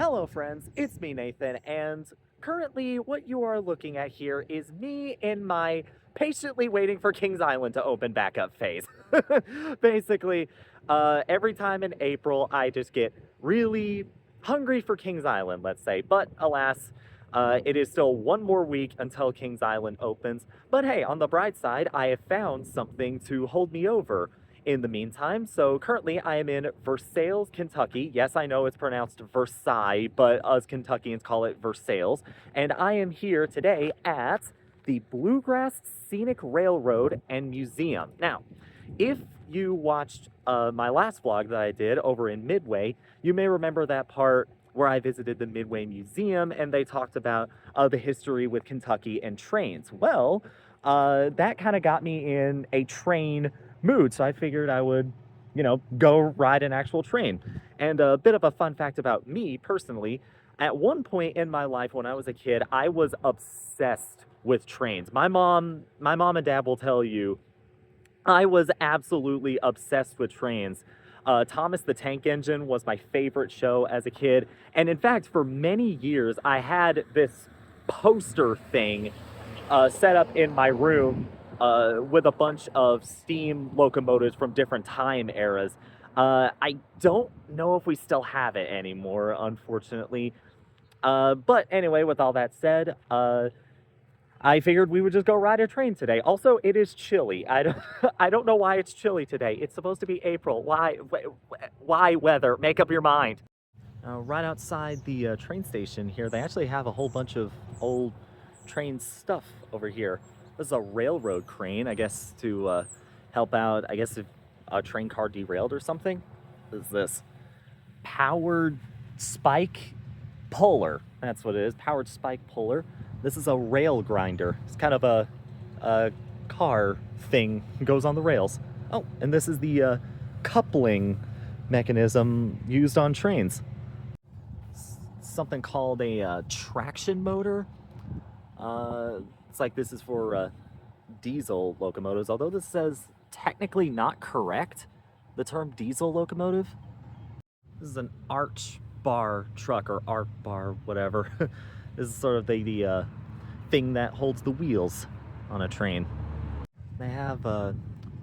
Hello friends, it's me Nathan, and currently what you are looking at here is me in my patiently waiting for Kings Island to open back up phase. Basically, every time in April I just get really hungry for Kings Island, let's say, but alas, it is still one more week until Kings Island opens. But hey, on the bright side, I have found something to hold me over in the meantime. So currently I am in Versailles, Kentucky. Yes, I know it's pronounced Versailles, but us Kentuckians call it Versailles. And I am here today at the Bluegrass Scenic Railroad and Museum. Now, if you watched my last vlog that I did over in Midway, you may remember that part where I visited the Midway Museum and they talked about the history with Kentucky and trains. Well, that kind of got me in a train mood, so I figured I would, go ride an actual train. And a bit of a fun fact about me personally, at one point in my life when I was a kid, I was obsessed with trains. My mom and dad will tell you I was absolutely obsessed with trains. Thomas the Tank Engine was my favorite show as a kid. And in fact, for many years, I had this poster thing set up in my room with a bunch of steam locomotives from different time eras. I don't know if we still have it anymore, unfortunately. But anyway, with all that said, I figured we would just go ride a train today. Also, it is chilly. I don't know why it's chilly today. It's supposed to be April. Why weather? Make up your mind. Right outside the train station here, they actually have a whole bunch of old train stuff over here. This is a railroad crane, I guess, to help out, I guess, if a train car derailed or something. What is this? Powered spike puller. That's what it is, powered spike puller. This is a rail grinder. It's kind of a car thing, goes on the rails. Oh, and this is the coupling mechanism used on trains. Something called a traction motor. It's like this is for diesel locomotives, although this says technically not correct, the term diesel locomotive. This is an arch bar truck, or arc bar, whatever. This is sort of the thing that holds the wheels on a train. They have a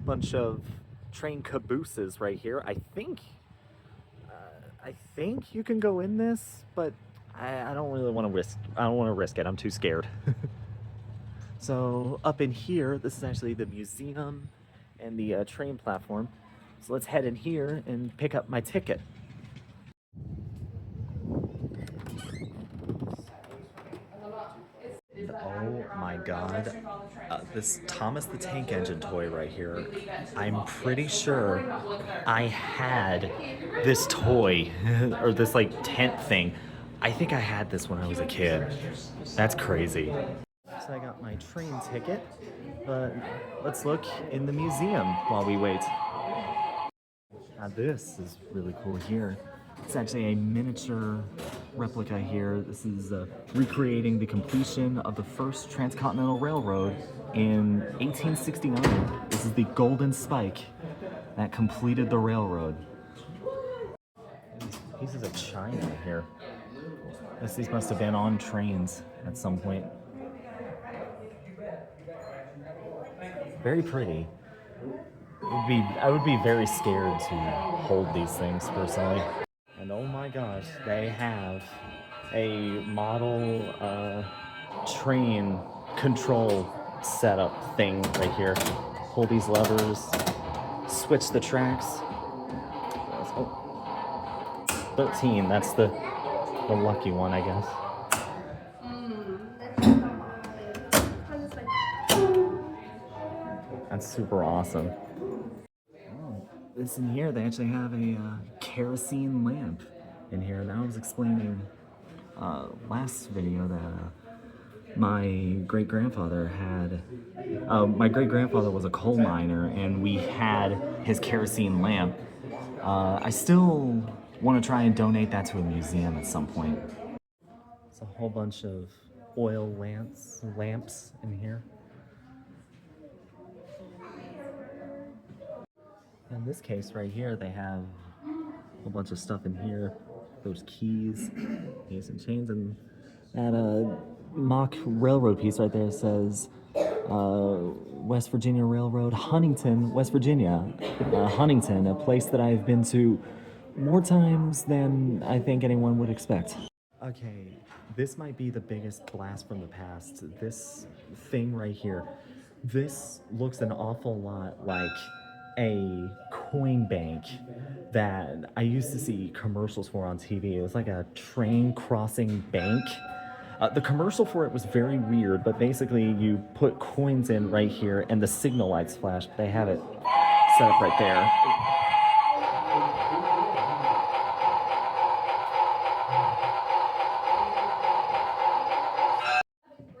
bunch of train cabooses right here. I think you can go in this, but I don't really want to risk. I don't want to risk it. I'm too scared. So up in here, this is actually the museum and the train platform. So let's head in here and pick up my ticket. Oh my God, this Thomas the Tank Engine toy right here, I'm pretty sure I had this toy, or this like tent thing. I think I had this when I was a kid. That's crazy. So I got my train ticket, but let's look in the museum while we wait. Now this is really cool here. It's actually a miniature replica here. This is recreating the completion of the first transcontinental railroad in 1869. This is the golden spike that completed the railroad. These pieces of china here. These must have been on trains at some point. Very pretty. I would be very scared to hold these things personally. And oh my gosh, they have a model train control setup thing right here. Pull these levers, switch the tracks. Oh, 13, that's the lucky one, I guess. That's super awesome. Oh, this in here, they actually have a kerosene lamp in here. And I was explaining last video that my great-grandfather had, my great-grandfather was a coal miner, and we had his kerosene lamp. I still want to try and donate that to a museum at some point. It's a whole bunch of oil lamps in here. In this case right here, they have a whole bunch of stuff in here those keys and chains, and that mock railroad piece right there says West Virginia Railroad, Huntington, West Virginia. Huntington, a place that I've been to more times than I think anyone would expect. Okay, this might be the biggest blast from the past. This thing right here. This looks an awful lot like a coin bank that I used to see commercials for on TV. It was like a train crossing bank. The commercial for it was very weird, but basically you put coins in right here and the signal lights flash. They have it set up right there.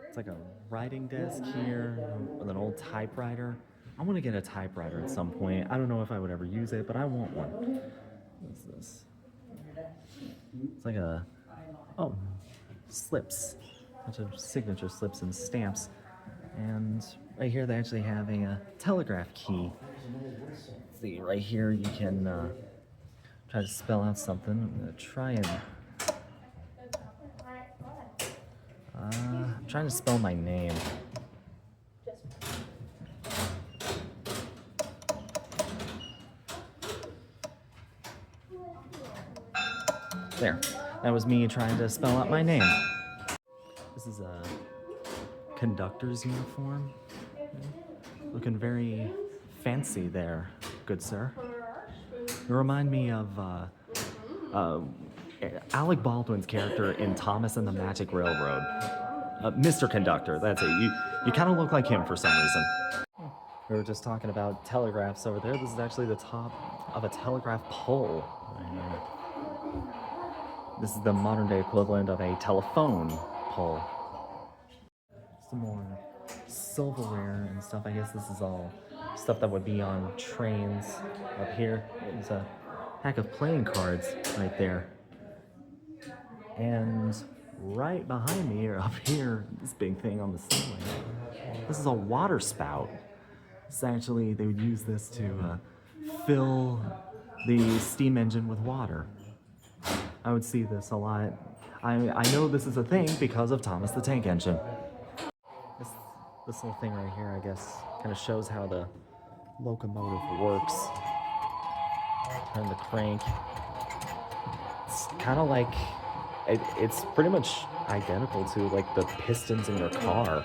It's like a writing desk here with an old typewriter. I want to get a typewriter at some point. I don't know if I would ever use it, but I want one. What's this? It's like a, oh, slips. A bunch of signature slips and stamps. And right here they actually have a telegraph key. See, right here you can try to spell out something. I'm going to try and I'm trying to spell my name. There. That was me trying to spell out my name. This is a conductor's uniform. Looking very fancy there, good sir. You remind me of Alec Baldwin's character in Thomas and the Magic Railroad. Mr. Conductor, that's it. You kind of look like him for some reason. We were just talking about telegraphs over there. This is actually the top of a telegraph pole. This is the modern day equivalent of a telephone pole. Some more silverware and stuff. I guess this is all stuff that would be on trains up here. There's a pack of playing cards right there. And right behind me, or up here, this big thing on the ceiling, this is a water spout. It's actually, they would use this to fill the steam engine with water. I would see this a lot. I know this is a thing because of Thomas the Tank Engine. This little thing right here, I guess, kind of shows how the locomotive works. Turn the crank. It's kind of like, it's pretty much identical to like the pistons in your car.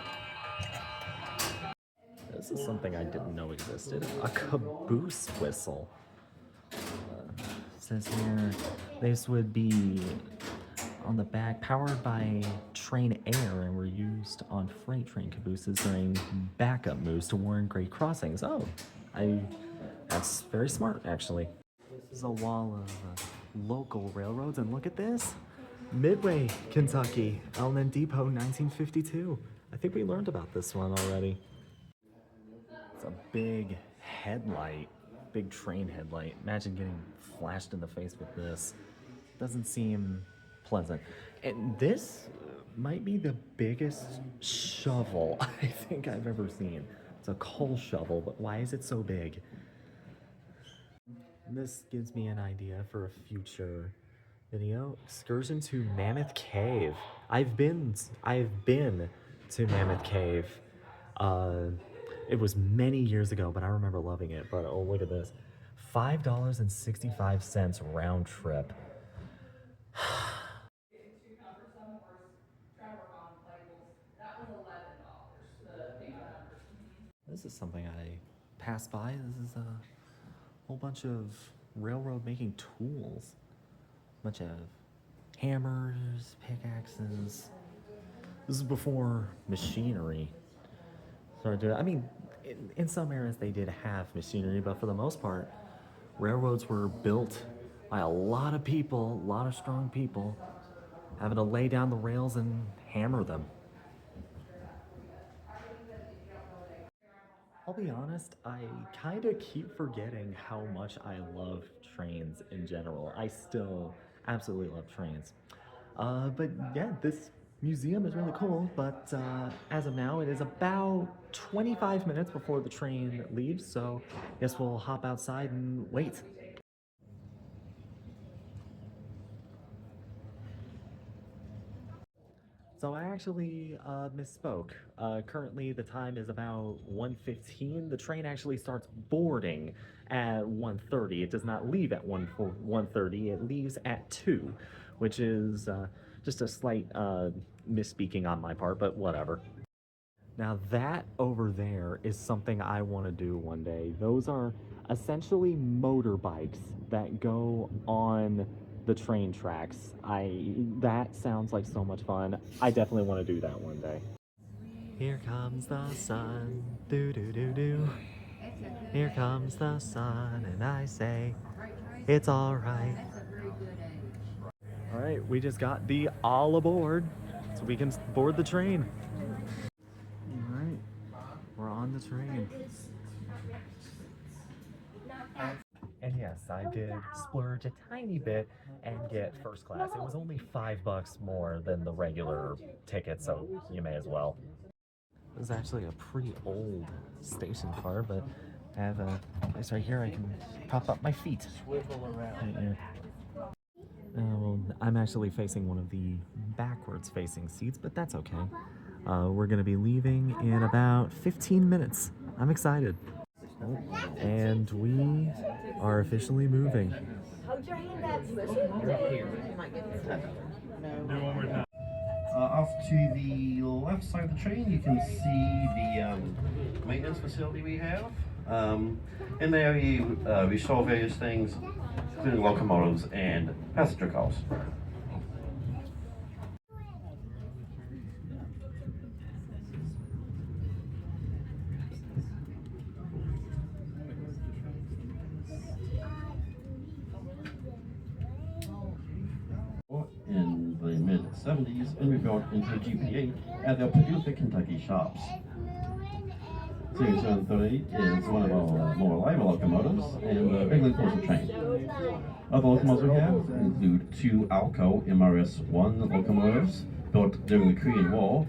This is something I didn't know existed. A caboose whistle. Says here, this would be on the back, powered by train air, and were used on freight train cabooses during backup moves to warn grade crossings. Oh, that's very smart, actually. This is a wall of local railroads, and look at this. Midway, Kentucky, L&N Depot, 1952. I think we learned about this one already. It's a big headlight, big train headlight. Imagine getting flashed in the face with this. Doesn't seem pleasant. And this might be the biggest shovel I think I've ever seen. It's a coal shovel, but why is it so big? This gives me an idea for a future video. Excursion to Mammoth Cave. I've been to Mammoth Cave. It was many years ago, but I remember loving it. But oh, look at this. $5.65 round trip. This is something I passed by. This is a whole bunch of railroad making tools. A bunch of hammers, pickaxes. This is before machinery started doing it. I mean, in some areas they did have machinery, but for the most part, railroads were built by a lot of people, a lot of strong people, having to lay down the rails and hammer them. I'll be honest, I kind of keep forgetting how much I love trains in general. I still absolutely love trains. But yeah, this museum is really cool, but as of now, it is about 25 minutes before the train leaves, so I guess we'll hop outside and wait. So I actually misspoke. Currently, the time is about 1:15. The train actually starts boarding at 1:30. It does not leave at 1:30. It leaves at 2, which is just a slight misspeaking on my part, but whatever. Now that over there is something I want to do one day. Those are essentially motorbikes that go on the train tracks. That sounds like so much fun. I definitely want to do that one day. Here comes the sun, do do do do. Here comes the sun, and I say it's all right. All right, we just got the all aboard, so we can board the train. All right, we're on the train. And yes, I did splurge a tiny bit and get first class. It was only $5 more than the regular ticket, so you may as well. This is actually a pretty old station car, but I have a place right here I can prop up my feet. Swivel around. Well, I'm actually facing one of the backwards facing seats, but that's okay. We're gonna be leaving in about 15 minutes. I'm excited. And we are officially moving. Hold your hand out to us. Here. You might get this. Do one more time. Off to the left side of the train, you can see the maintenance facility we have. In there, we store various things, including locomotives and passenger cars. In the mid-70s and rebuilt into a GPA at their Paducah, Kentucky shops. C730 is one of our more reliable locomotives and a big lead train. Other locomotives we have include two Alco MRS-1 locomotives built during the Korean War.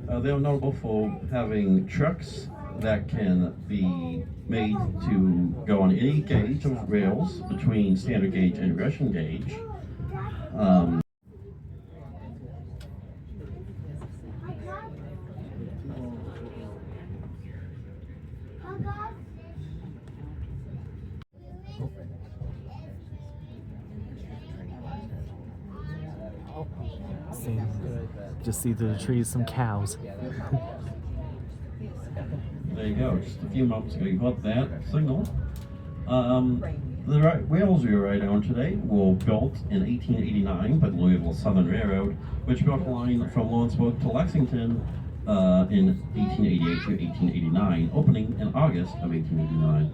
They are notable for having trucks that can be made to go on any gauge of rails between standard gauge and Russian gauge. Just see through the trees some cows. There you go, just a few moments ago you got that signal. The rails we were riding on today were built in 1889 by the Louisville Southern Railroad, which built a line from Lawrenceburg to Lexington in 1888 to 1889, opening in August of 1889.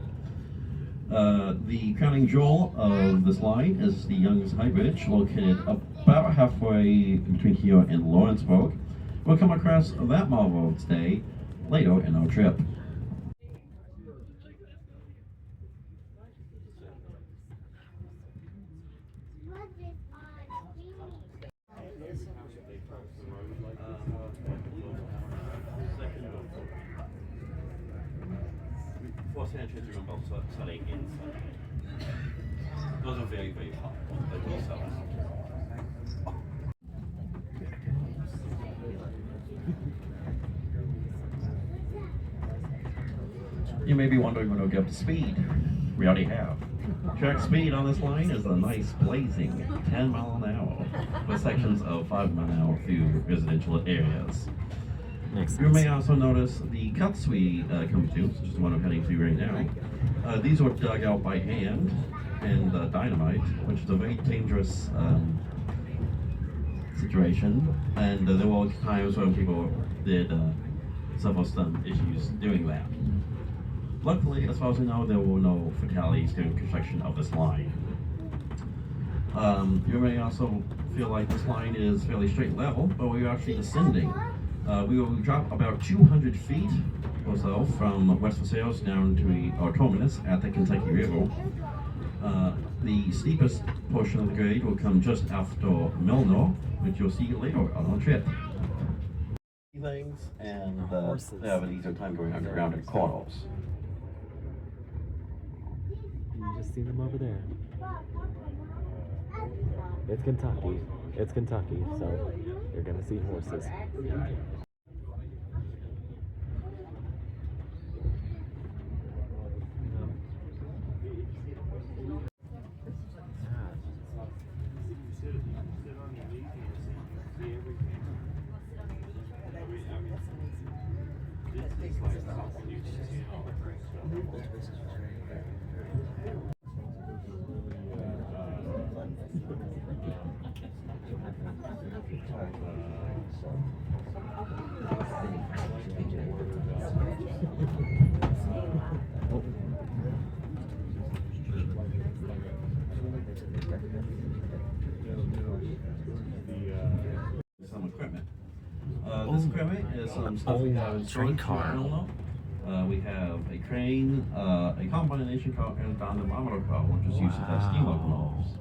The crowning jewel of this line is the Young's High Bridge, located about halfway between here and Lawrenceburg. We'll come across that marvel today later in our trip. Those are very, very hot. You may be wondering when we'll get up to speed. We already have. Track speed on this line is a nice blazing 10 miles an hour, with sections of 5 miles an hour through residential areas. You may also notice the cuts we come to, which is the one I'm heading to right now. These were dug out by hand and dynamite, which is a very dangerous situation. And there were times when people did suffer some issues doing that. Luckily, as far as we know, there were no fatalities during construction of this line. You may also feel like this line is fairly straight level, but we're actually descending. We will drop about 200 feet or so from West Versailles down to our terminus at the Kentucky River. The steepest portion of the grade will come just after Milner, which you'll see later on our trip. Things and they have an easier time going around in corners. You just see them over there. It's Kentucky. It's Kentucky, so you're gonna see horses. Some equipment. This equipment is some stuff we have in train storage car. here in Milno. We have a crane, a combination car, and a dynamometer car, which is used to have steam locomotives.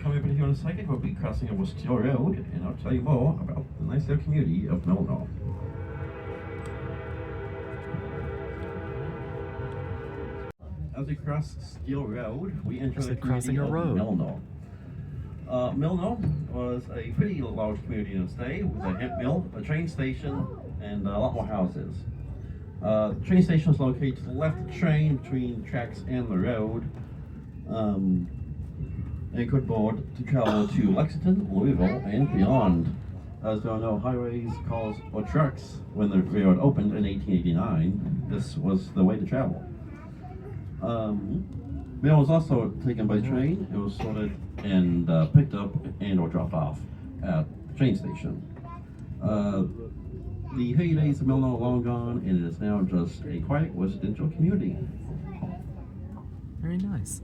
Coming up in here in a second, we'll be crossing over Steel Road, and I'll tell you more about the nice little community of Milno. As we cross Steel Road, we enter It's the like crossing community a of road. Milno. Milno was a pretty large community in its day, with a hemp mill, a train station, and a lot more houses. The train station is located to the left of the train between the tracks and the road. And could board to travel to Lexington, Louisville, and beyond. As there are no highways, cars, or trucks when the railroad opened in 1889, this was the way to travel. Mail was also taken by train. It was sorted and picked up and or dropped off at the train station. The heydays of Milno are long gone, and it is now just a quiet residential community. Very nice.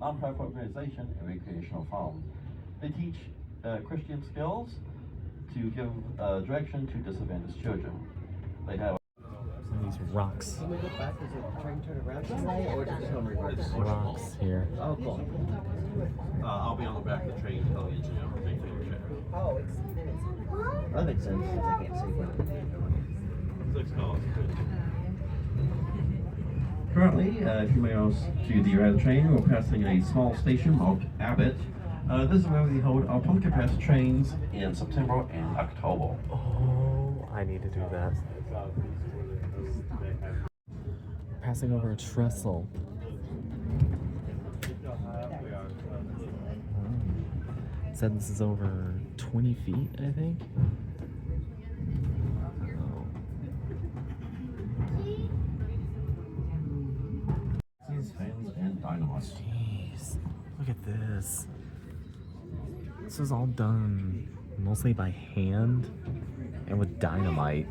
Non-profit organization and recreational farm. They teach Christian skills to give direction to disadvantaged children. They have These rocks. Can we look back? Does the train turn around someday, or does it come reverse? Rocks here. Oh, cool. I'll be on the back of the train to tell the engineer to make the check. Oh, it's That makes sense, because I can't see what 6 calls. Currently, a few miles to the right of the train, we're passing a small station called Abbott. This is where we hold our pumpkin pass trains in September and October. Oh, I need to do that. Passing over a trestle. Said this is over 20 feet, I think. Fans and dynamite. Jeez, look at this. This was all done mostly by hand and with dynamite.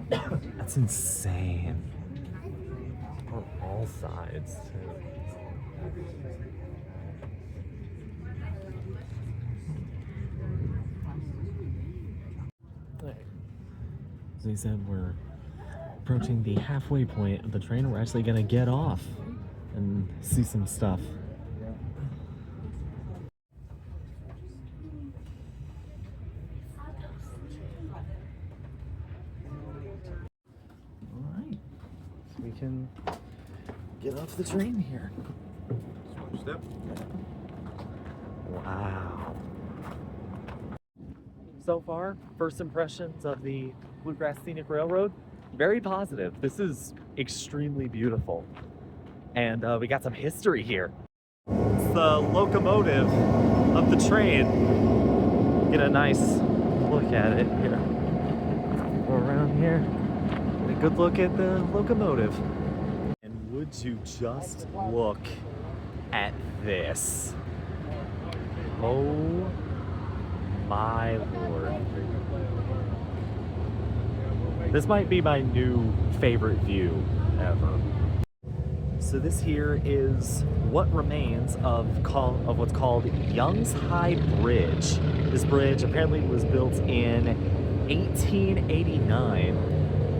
That's insane. On all sides, too. As they said, we're approaching the halfway point of the train. We're actually gonna get off and see some stuff. Alright, so we can get off the train here. Step. Wow. So far, first impressions of the Bluegrass Scenic Railroad, very positive. This is extremely beautiful. And we got some history here. It's the locomotive of the train. Get a nice look at it here. Go around here. Get a good look at the locomotive. And would you just look at this? Oh my lord. This might be my new favorite view ever. So this here is what remains of what's called Young's High Bridge. This bridge apparently was built in 1889.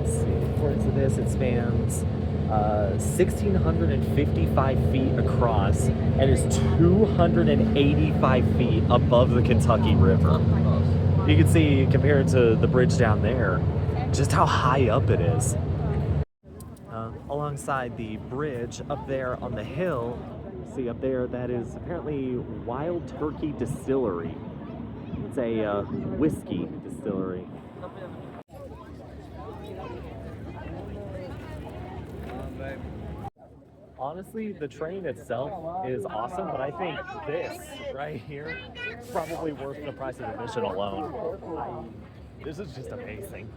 Let's see, according to this, it spans 1,655 feet across and is 285 feet above the Kentucky River. You can see, compared to the bridge down there, just how high up it is. alongside the bridge up there on the hill. See up there, that is apparently Wild Turkey Distillery. It's a whiskey distillery. Honestly, the train itself is awesome, but I think this right here is probably worth the price of admission alone. This is just amazing.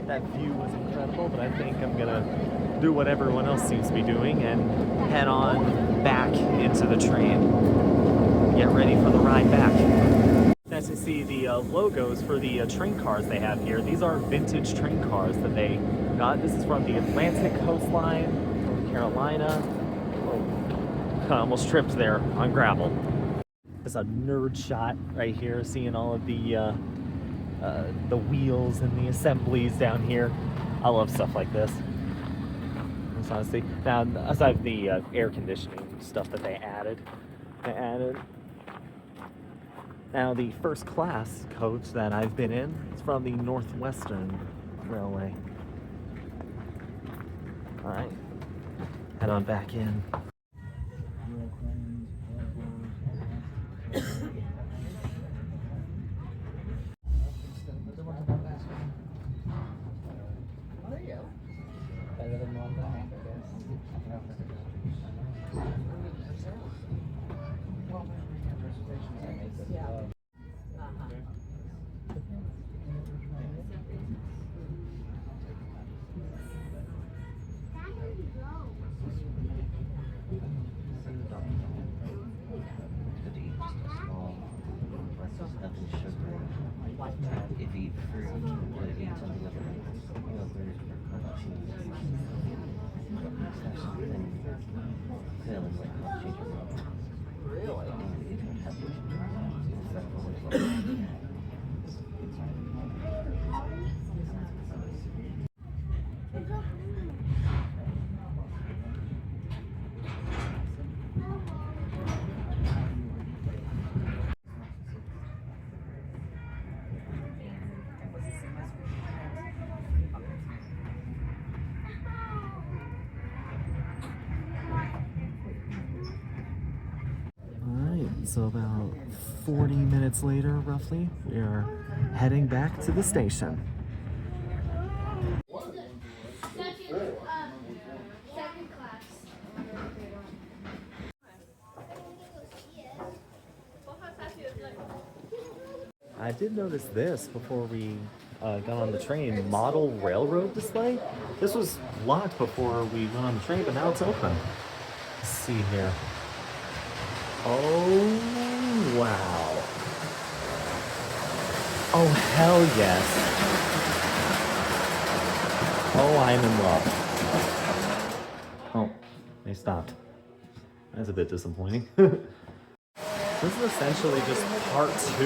That view was incredible, but I think I'm gonna do what everyone else seems to be doing and head on back into the train. Get ready for the ride back. Nice to see the logos for the train cars they have here. These are vintage train cars that they got. This is from the Atlantic coastline, North Carolina. Oh, I almost tripped there on gravel. There's a nerd shot right here, seeing all of the wheels and the assemblies down here. I love stuff like this. Honestly, now aside from the air conditioning stuff that they added. Now the first class coach that I've been in is from the Northwestern Railway. All right, head on back in. If you eat fruit, eat something like yogurt or cheese, feeling like hot cheese. Really? So about 40 minutes later, roughly, we are heading back to the station. I did notice this before we got on the train, model railroad display. This was locked before we went on the train, but now it's open. Let's see here. Oh, wow. Oh, hell yes. Oh, I'm in love. Oh, they stopped. That's a bit disappointing. This is essentially just part 2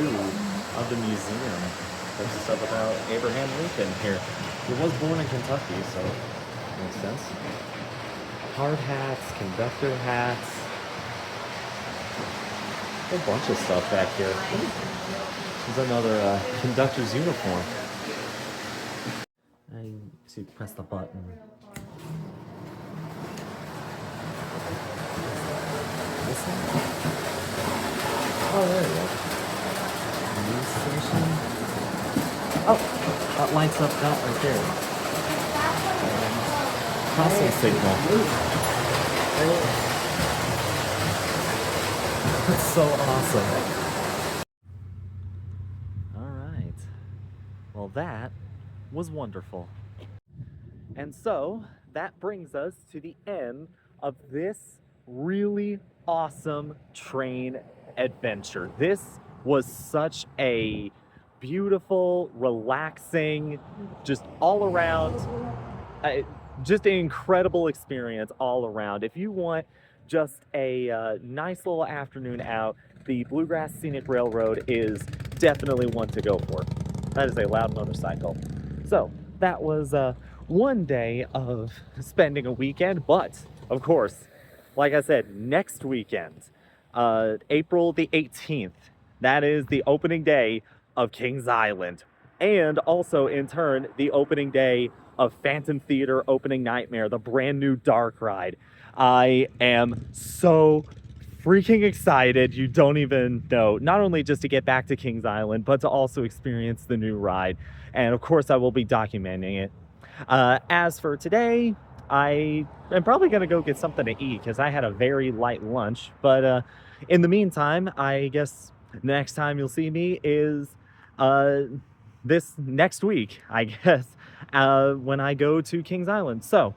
of the museum. There's the stuff about Abraham Lincoln here. He was born in Kentucky, so makes sense. Hard hats, conductor hats. A bunch of stuff back here. There's another conductor's uniform. I need to press the button. This one? Oh, there we go. News station. Oh, that lights up that right there. Crossing signal. That's so awesome. All right. Well, that was wonderful. And so that brings us to the end of this really awesome train adventure. This was such a beautiful, relaxing, just all around, just an incredible experience all around. If you want just a nice little afternoon out, the Bluegrass Scenic Railroad is definitely one to go for. That is a loud motorcycle. So that was one day of spending a weekend, but of course, like I said, next weekend, April the 18th, that is the opening day of Kings Island, and also in turn the opening day of Phantom Theater Opening Nightmare, the brand new dark ride. I am so freaking excited. You don't even know. Not only just to get back to Kings Island, but to also experience the new ride. And of course, I will be documenting it. As for today, I am probably going to go get something to eat because I had a very light lunch. But in the meantime, I guess next time you'll see me is this next week, I guess, when I go to Kings Island. So,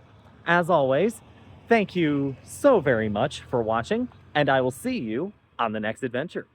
as always, thank you so very much for watching, and I will see you on the next adventure.